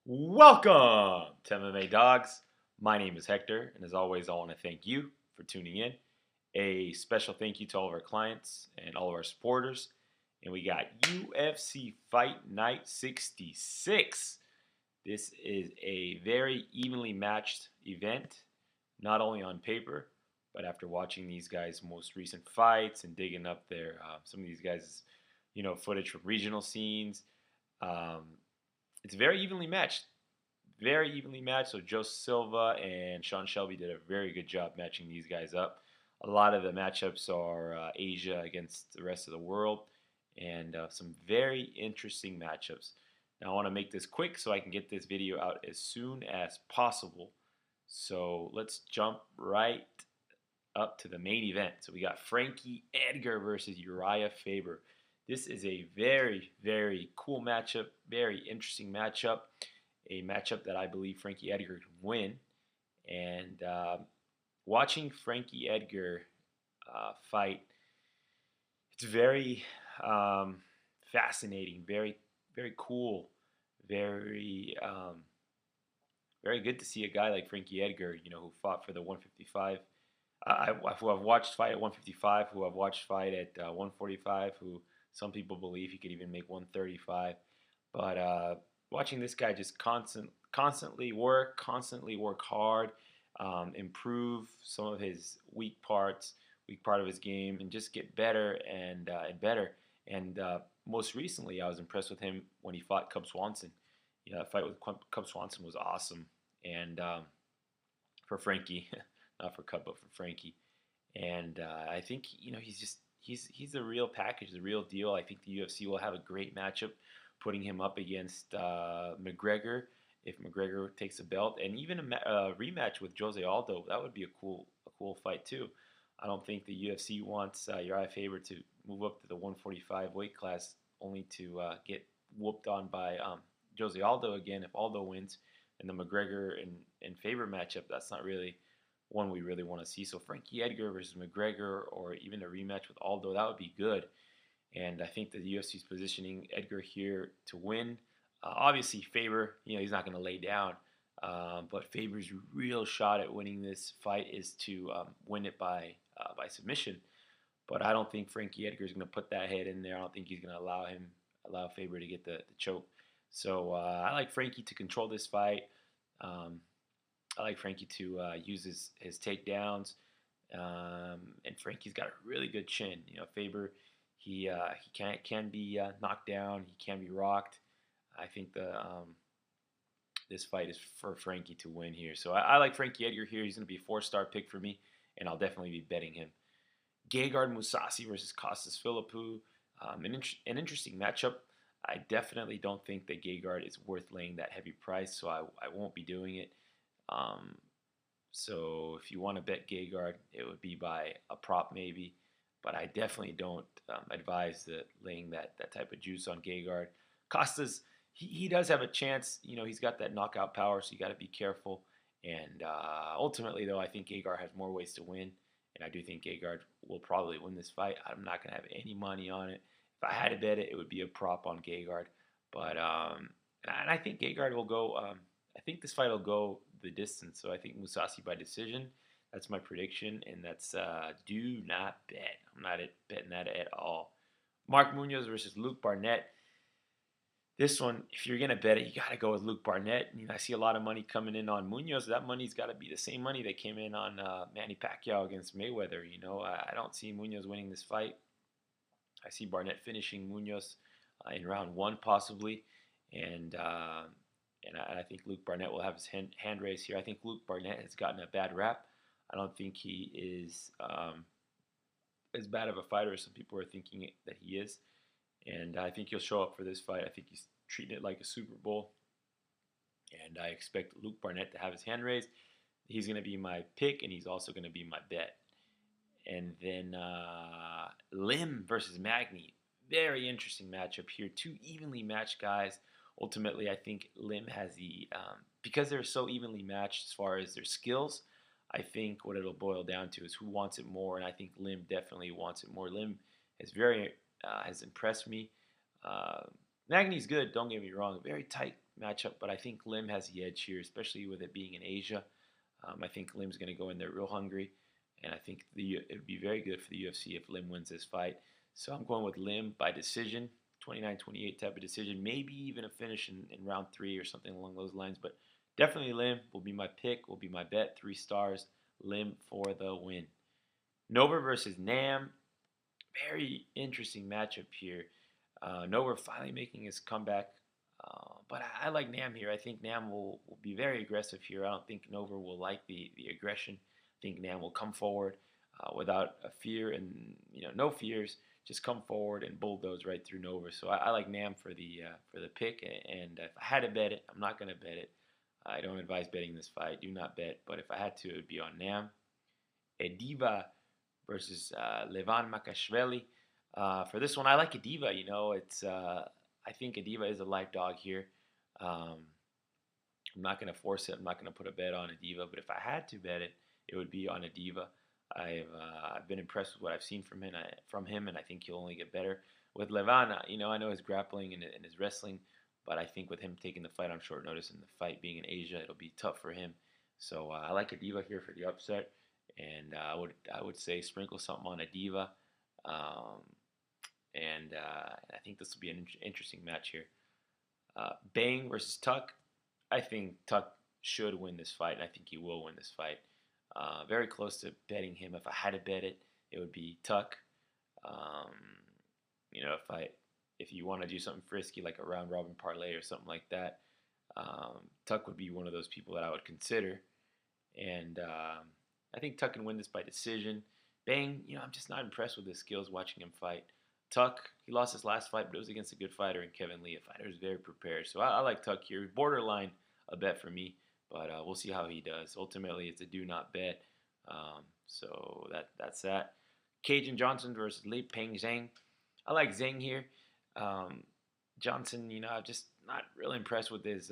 Welcome to MMA Dogs. My name is Hector, and as always, I want to thank you for tuning in. A special thank you to all of our clients and all of our supporters. And we got UFC Fight Night 66. This is a very evenly matched event, not only on paper, but after watching these guys' most recent fights and digging up their some of these guys' footage from regional scenes. Um, it's very evenly matched. Very evenly matched. So Joe Silva and Sean Shelby did a very good job matching these guys up. A lot of the matchups are Asia against the rest of the world, and some very interesting matchups. Now I want to make this quick so I can get this video out as soon as possible. So let's jump right up to the main event. So we got Frankie Edgar versus Urijah Faber. This is a very, very cool matchup, very interesting matchup, a matchup that I believe Frankie Edgar can win. And watching Frankie Edgar fight, it's very fascinating, very, very cool, very, very good to see a guy like Frankie Edgar, who fought for the 155. Who have watched fight at 155, who have watched fight at 145, who some people believe he could even make 135. But watching this guy just constantly work hard, improve some of his weak part of his game, and just get better and better. And most recently, I was impressed with him when he fought Cub Swanson. That fight with Cub Swanson was awesome. And for Frankie, not for Cub, but for Frankie. And I think he's the real package, the real deal. I think the UFC will have a great matchup, putting him up against McGregor if McGregor takes the belt, and even a rematch with Jose Aldo. That would be a cool fight too. I don't think the UFC wants Urijah Faber to move up to the 145 weight class only to get whooped on by Jose Aldo again. If Aldo wins, and the McGregor and Faber matchup, that's not really one we really want to see. So Frankie Edgar versus McGregor, or even a rematch with Aldo, that would be good. And I think the UFC is positioning Edgar here to win. Obviously, Faber, he's not going to lay down. But Faber's real shot at winning this fight is to win it by submission. But I don't think Frankie Edgar is going to put that head in there. I don't think he's going to allow Faber to get the choke. So I like Frankie to control this fight. I like Frankie to use his takedowns, and Frankie's got a really good chin. Faber, he can be knocked down, he can be rocked. I think this fight is for Frankie to win here. So I like Frankie Edgar here. He's going to be a 4-star pick for me, and I'll definitely be betting him. Gegard Mousasi versus Costas Philippou, an interesting matchup. I definitely don't think that Gegard is worth laying that heavy price, so I won't be doing it. So if you want to bet Gegard, it would be by a prop maybe, but I definitely don't advise laying that type of juice on Gegard. Costas, he does have a chance. He's got that knockout power, so you got to be careful. And ultimately, though, I think Gegard has more ways to win, and I do think Gegard will probably win this fight. I'm not going to have any money on it. If I had to bet it, it would be a prop on Gegard. But and I think Gegard will go. I think this fight will go the distance. So I think Mousasi by decision. That's my prediction, and that's do not bet. I'm not betting that at all. Mark Munoz versus Luke Barnatt. This one, if you're gonna bet it, you gotta go with Luke Barnatt. I see a lot of money coming in on Munoz. That money's got to be the same money that came in on Manny Pacquiao against Mayweather. I don't see Munoz winning this fight. I see Barnatt finishing Munoz in round 1 possibly, and I think Luke Barnatt will have his hand raised here. I think Luke Barnatt has gotten a bad rap. I don't think he is as bad of a fighter as some people are thinking that he is. And I think he'll show up for this fight. I think he's treating it like a Super Bowl. And I expect Luke Barnatt to have his hand raised. He's going to be my pick, and he's also going to be my bet. And then Lim versus Magny. Very interesting matchup here. 2 evenly matched guys. Ultimately, I think Lim has the because they're so evenly matched as far as their skills. I think what it'll boil down to is who wants it more, and I think Lim definitely wants it more. Lim has impressed me. Magny's good, don't get me wrong. Very tight matchup, but I think Lim has the edge here, especially with it being in Asia. I think Lim's going to go in there real hungry, and I think it would be very good for the UFC if Lim wins this fight. So I'm going with Lim by decision, 29-28 type of decision, maybe even a finish in round 3 or something along those lines, but definitely Lim will be my pick, will be my bet, 3 stars, Lim for the win. Nover versus Nam, very interesting matchup here. Nover finally making his comeback, but I like Nam here. I think Nam will be very aggressive here. I don't think Nover will like the aggression. I think Nam will come forward without a fear and no fears. Just come forward and bulldoze right through Nover. So I like Nam for the pick. And if I had to bet it, I'm not going to bet it. I don't advise betting this fight. Do not bet. But if I had to, it would be on Nam. Eddiva versus Levan Makashvili. For this one, I like Eddiva. I think Eddiva is a live dog here. I'm not going to force it. I'm not going to put a bet on Eddiva. But if I had to bet it, it would be on Eddiva. I've been impressed with what I've seen from him, and I think he'll only get better. With Levan, I know his grappling and his wrestling, but I think with him taking the fight on short notice and the fight being in Asia, it'll be tough for him. So I like Eddiva here for the upset, and I would say sprinkle something on Eddiva, and I think this will be an interesting match here. Bang versus Tuck. I think Tuck should win this fight, and I think he will win this fight. Very close to betting him. If I had to bet it, it would be Tuck. If you want to do something frisky like a round robin parlay or something like that, Tuck would be one of those people that I would consider. And I think Tuck can win this by decision. Bang, I'm just not impressed with his skills watching him fight. Tuck, he lost his last fight, but it was against a good fighter in Kevin Lee, a fighter who's very prepared. So I like Tuck here. Borderline a bet for me. But we'll see how he does. Ultimately, it's a do not bet. So that's that. Kajan Johnson versus Lipeng Zhang. I like Zhang here. Johnson, I'm just not really impressed with his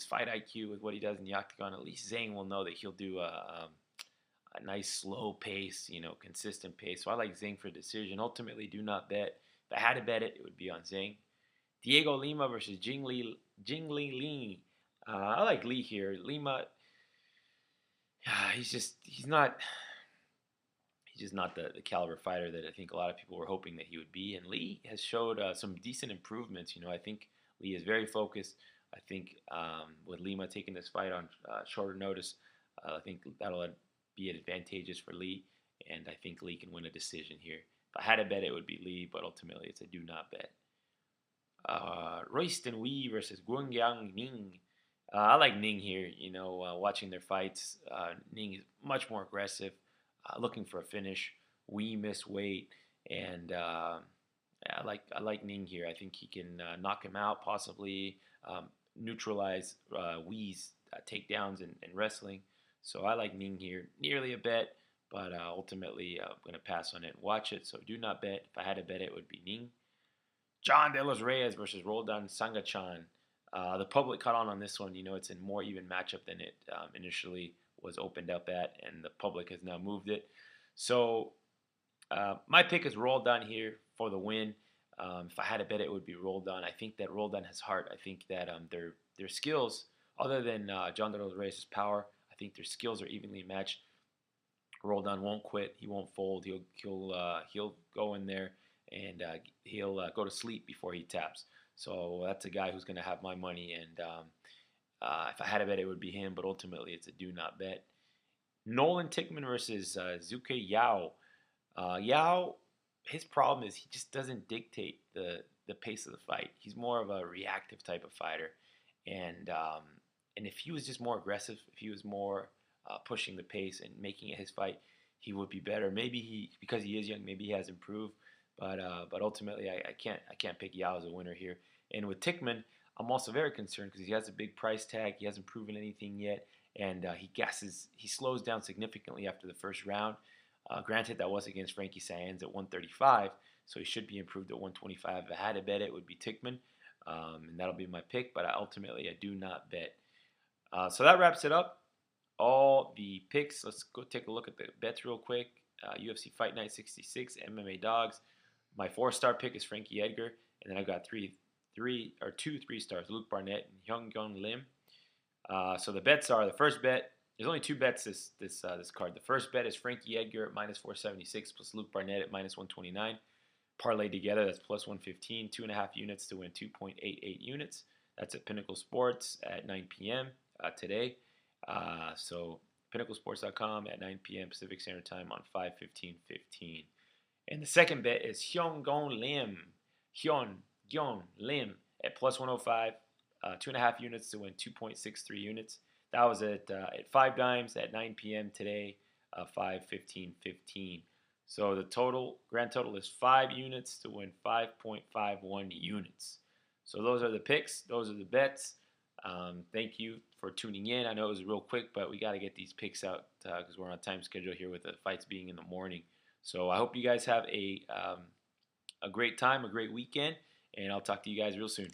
fight IQ, with what he does in the octagon. At least Zhang will know that he'll do a nice slow pace, consistent pace. So I like Zhang for decision. Ultimately, do not bet. If I had to bet it, it would be on Zhang. Dhiego Lima versus Jingliang. I like Lee here. Lima, he's just not the caliber fighter that I think a lot of people were hoping that he would be. And Lee has showed some decent improvements. I think Lee is very focused. I think with Lima taking this fight on shorter notice, I think that'll be advantageous for Lee. And I think Lee can win a decision here. If I had to bet, it would be Lee, but ultimately it's a do not bet. Royston Wee versus Guangyou Ning. I like Ning here, watching their fights. Ning is much more aggressive, looking for a finish. Wee missed weight, and I like Ning here. I think he can knock him out, possibly neutralize Wee's takedowns and wrestling. So I like Ning here. Nearly a bet, but ultimately I'm going to pass on it and watch it. So do not bet. If I had to bet, it would be Ning. Jon Delos Reyes versus Roldan Sangcha-an. The public caught on this one. It's a more even matchup than it initially was opened up at, and the public has now moved it. So my pick is Roldan here for the win. If I had to bet, it would be Roldan. I think that Roldan has heart. I think that their skills, other than Jon Delos Reyes' power, I think their skills are evenly matched. Roldan won't quit. He won't fold. He'll go in there and he'll go to sleep before he taps. So that's a guy who's going to have my money, and if I had to bet, it would be him, but ultimately it's a do not bet. Nolan Ticman versus Zhuikui Yao. Yao, his problem is he just doesn't dictate the pace of the fight. He's more of a reactive type of fighter, and if he was just more aggressive, if he was more pushing the pace and making it his fight, he would be better. Maybe because he is young, maybe he has improved. But ultimately, I can't pick Yao as a winner here. And with Ticman, I'm also very concerned because he has a big price tag. He hasn't proven anything yet, and he slows down significantly after the first round. Granted, that was against Frankie Edgar at 135, so he should be improved at 125. If I had to bet, it would be Ticman, and that'll be my pick. But ultimately, I do not bet. So that wraps it up. All the picks. Let's go take a look at the bets real quick. UFC Fight Night 66, MMA DAWGS. My 4-star pick is Frankie Edgar, and then I've got 3 two 3-stars, Luke Barnatt and Hyung Lim. So the bets are, the first bet, there's only 2 bets this card. The first bet is Frankie Edgar at minus 476 plus Luke Barnatt at minus 129. Parlayed together, that's plus 115, 2.5 units to win 2.88 units. That's at Pinnacle Sports at 9 p.m. Today. So pinnaclesports.com at 9 p.m. Pacific Standard Time on 5/15/15. And the second bet is Hyun Lim at plus 105, 2.5 units to win 2.63 units. That was at 5 dimes at 9 p.m. today, 5/15/15. So the grand total is 5 units to win 5.51 units. So those are the picks. Those are the bets. Thank you for tuning in. I know it was real quick, but we got to get these picks out because we're on a time schedule here with the fights being in the morning. So I hope you guys have a great time, a great weekend, and I'll talk to you guys real soon.